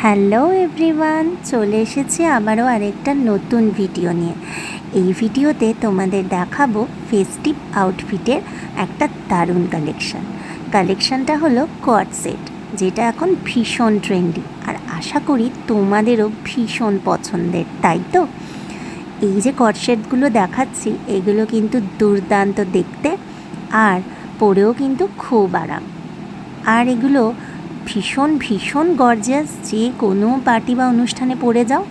Hello everyone, চলে এসেছি আবারও আরেকটা নতুন ভিডিও নিয়ে। এই ভিডিওতে তোমাদের দেখাবো ফেস্টিভ আউটফিটের একটা দারুণ কালেকশানটা হলো কোয়ার্ড সেট, যেটা এখন ভীষণ ট্রেন্ডি আর আশা করি তোমাদেরও ভীষণ পছন্দের, তাই তো? এই যে কোয়ার্ড সেটগুলো দেখাচ্ছি, এগুলো কিন্তু দুর্দান্ত দেখতে আর পরেও কিন্তু খুব আরাম। আর এগুলো ভীষণ ভীষণ গর্জিয়াস, যে কোনো পার্টি বা অনুষ্ঠানে পরে যাও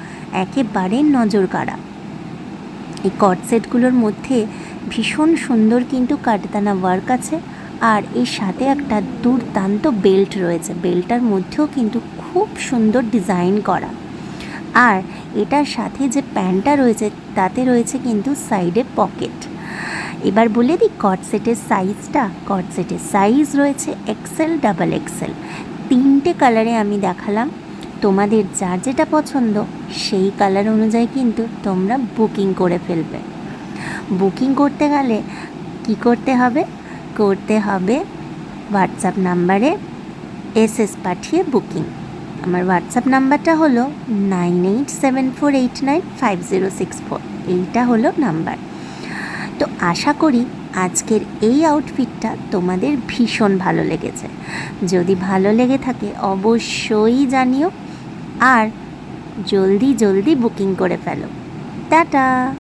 একেবারে নজর কাড়া। এই কট সেটগুলোর মধ্যে ভীষণ সুন্দর কিন্তু কাটদানা ওয়ার্ক আছে, আর এর সাথে একটা দুর্দান্ত বেল্ট রয়েছে। বেল্টটার মধ্যেও কিন্তু খুব সুন্দর ডিজাইন করা। আর এটার সাথে যে প্যান্টটা রয়েছে তাতে রয়েছে কিন্তু সাইডে পকেট। এবার বলে দিই কট সেটের সাইজটা। কট সেটের সাইজ রয়েছে এক্সেল, ডাবল এক্সেল, 3টে কালারে আমি দেখালাম। তোমাদের যার যেটা পছন্দ সেই কালার অনুযায়ী কিন্তু তোমরা বুকিং করে ফেলবে। বুকিং করতে গেলে কি করতে হবে? হোয়াটসঅ্যাপ নাম্বারে এসএস পাঠিয়ে বুকিং। আমার হোয়াটসঅ্যাপ নাম্বারটা হলো 9874895064। এইটা হলো নাম্বার। তো আশা করি আজকের এই আউটফিটটা তোমাদের ভীষণ ভালো লেগেছে। যদি ভালো লেগে থাকে অবশ্যই জানিও, আর জলদি বুকিং করে ফেলো। টাটা।